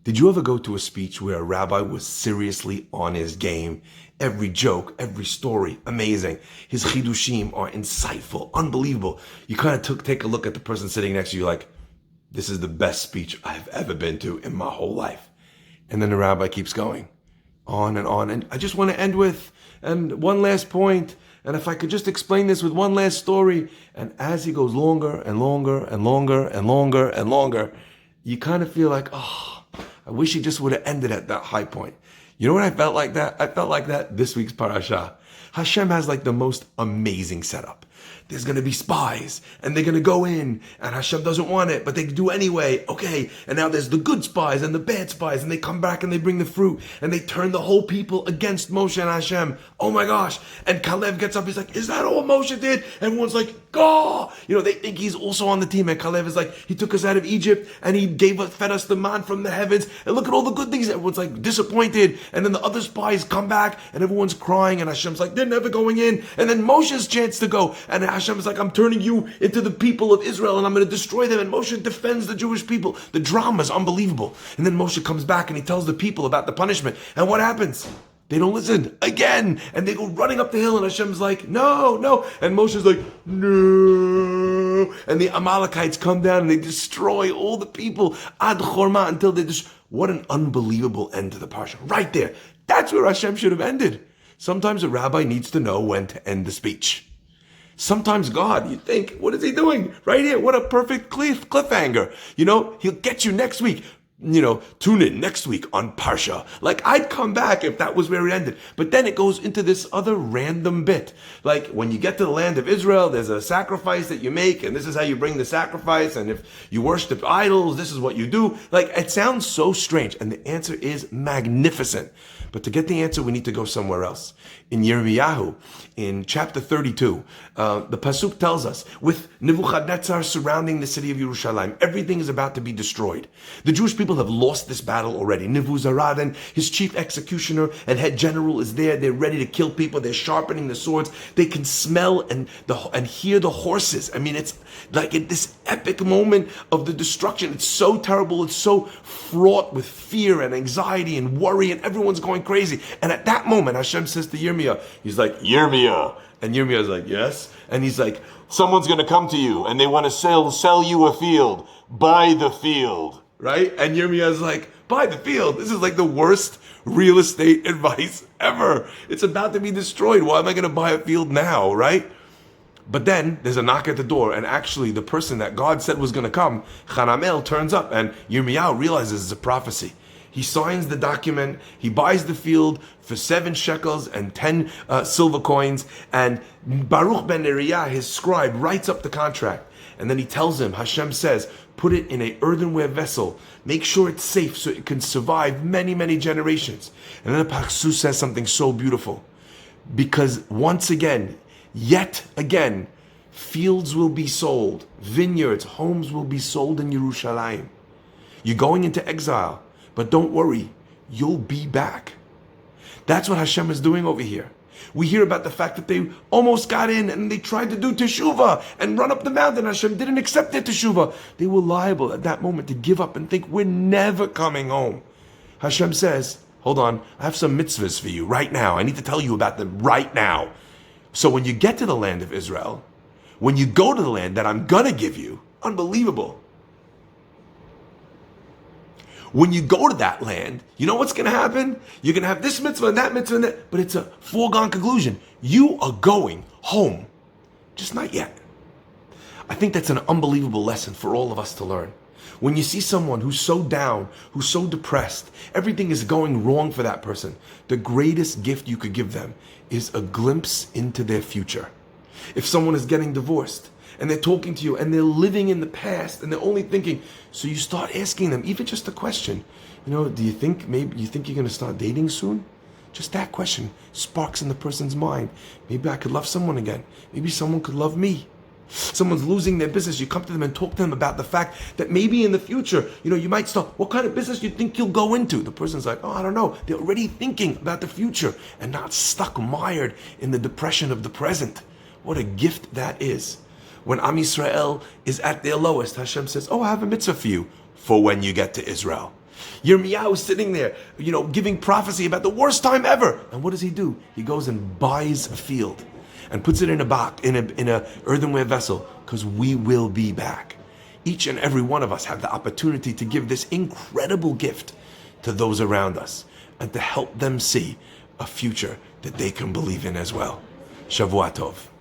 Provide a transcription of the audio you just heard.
Did you ever go to a speech where a rabbi was seriously on his game? Every joke, every story, amazing. His chidushim are insightful, unbelievable. You kind of take a look at the person sitting next to you like, this is the best speech I've ever been to in my whole life. And then the rabbi keeps going on. And I just want to end with, and one last point, and if I could just explain this with one last story. And as he goes longer and longer and longer and longer and longer, you kind of feel like, oh, I wish he just would have ended at that high point. You know what I felt like that? I felt like that this week's parasha. Hashem has like the most amazing setup. There's going to be spies, and they're going to go in, and Hashem doesn't want it, but they do anyway. Okay, and now there's the good spies and the bad spies, and they come back and they bring the fruit, and they turn the whole people against Moshe and Hashem. Oh my gosh. And Kalev gets up, he's like, is that all Moshe did? Everyone's like, oh! You know, they think he's also on the team, and Kalev is like, he took us out of Egypt, and he fed us the man from the heavens, and look at all the good things. Everyone's like disappointed, and then the other spies come back, and everyone's crying, and Hashem's like, they're never going in, and then Moshe's chance to go, and Hashem is like, I'm turning you into the people of Israel and I'm going to destroy them. And Moshe defends the Jewish people. The drama is unbelievable. And then Moshe comes back and he tells the people about the punishment. And what happens? They don't listen again. And they go running up the hill and Hashem's like, no, no. And Moshe's like, no. And the Amalekites come down and they destroy all the people ad chorma until they just, what an unbelievable end to the parsha. Right there. That's where Hashem should have ended. Sometimes a rabbi needs to know when to end the speech. Sometimes God, you think, what is he doing? Right here, what a perfect cliffhanger. You know, he'll get you next week. You know, tune in next week on Parsha. Like, I'd come back if that was where it ended. But then it goes into this other random bit. Like, when you get to the land of Israel, there's a sacrifice that you make, and this is how you bring the sacrifice, and if you worship idols, this is what you do. Like, it sounds so strange, and the answer is magnificent. But to get the answer, we need to go somewhere else. In Yirmiyahu, in chapter 32, the Pasuk tells us, with Nebuchadnezzar surrounding the city of Yerushalayim, everything is about to be destroyed. The Jewish people have lost this battle already. Nebuzaradan, his chief executioner and head general, is there. They're ready to kill people. They're sharpening the swords. They can smell and hear the horses. I mean, it's like at this epic moment of the destruction. It's so terrible. It's so fraught with fear and anxiety and worry, and everyone's going crazy. And at that moment, Hashem says to Yirmiyah, he's like, Yirmiyah. And Yirmiyah's like, yes. And he's like, someone's going to come to you and they want to sell you a field. Buy the field. Right? And Yirmiyah's like, buy the field. This is like the worst real estate advice ever. It's about to be destroyed. Why am I going to buy a field now? Right? But then there's a knock at the door, and actually the person that God said was going to come, Hanamel, turns up, and Yirmiyahu realizes it's a prophecy. He signs the document, he buys the field for 7 shekels and 10 silver coins, and Baruch ben Neriah, his scribe, writes up the contract. And then he tells him, Hashem says, put it in an earthenware vessel, make sure it's safe so it can survive many, many generations. And then the Pasuk says something so beautiful, because once again, yet again, fields will be sold, vineyards, homes will be sold in Yerushalayim. You're going into exile, but don't worry, you'll be back. That's what Hashem is doing over here. We hear about the fact that they almost got in and they tried to do teshuvah and run up the mountain. Hashem didn't accept their teshuvah. They were liable at that moment to give up and think, we're never coming home. Hashem says, hold on, I have some mitzvahs for you right now. I need to tell you about them right now. So when you get to the land of Israel, when you go to the land that I'm going to give you, unbelievable. When you go to that land, you know what's going to happen? You're going to have this mitzvah and that mitzvah and that, but it's a foregone conclusion. You are going home, just not yet. I think that's an unbelievable lesson for all of us to learn. When you see someone who's so down, who's so depressed, everything is going wrong for that person, the greatest gift you could give them is a glimpse into their future. If someone is getting divorced, and they're talking to you and they're living in the past and they're only thinking, so you start asking them, even just a question, you know, do you think maybe you think you're going to start dating soon? Just that question sparks in the person's mind. Maybe I could love someone again. Maybe someone could love me. Someone's losing their business. You come to them and talk to them about the fact that maybe in the future, you know, you might start, what kind of business do you think you'll go into? The person's like, oh, I don't know. They're already thinking about the future and not stuck mired in the depression of the present. What a gift that is. When Am Yisrael is at their lowest, Hashem says, oh, I have a mitzvah for you for when you get to Israel. Yirmiyahu is sitting there, giving prophecy about the worst time ever. And what does he do? He goes and buys a field and puts it in a box, in a earthenware vessel, because we will be back. Each and every one of us have the opportunity to give this incredible gift to those around us and to help them see a future that they can believe in as well. Shavua Tov.